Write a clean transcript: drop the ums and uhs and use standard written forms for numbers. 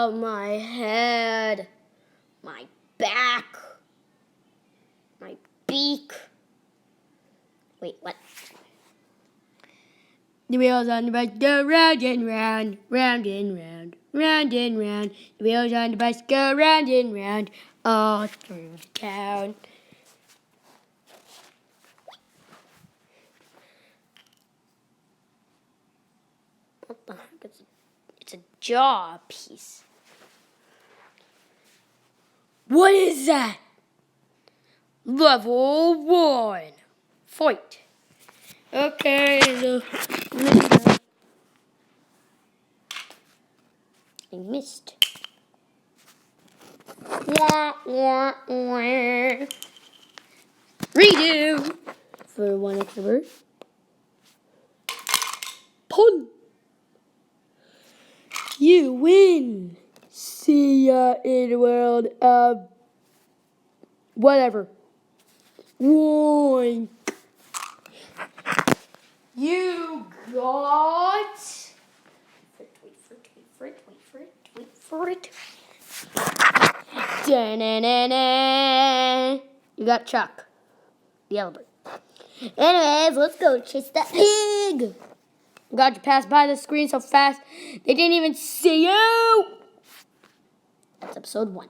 Oh, my head, my back, my beak. Wait, what? The wheels on the bus go round and round, round and round, round and round. The wheels on the bus go round and round, all through town. What the heck? It's a jaw piece. What is that? Level 1. Fight. Okay, I missed. Wah, wah, wah. Redo for one extra bird. Pull. You win. See ya in the world of whatever. One. You got. Wait for it. Da-na-na-na. You got Chuck, the yellow bird. Anyways, let's go chase that pig. God, you passed by the screen so fast, they didn't even see you. That's episode 1.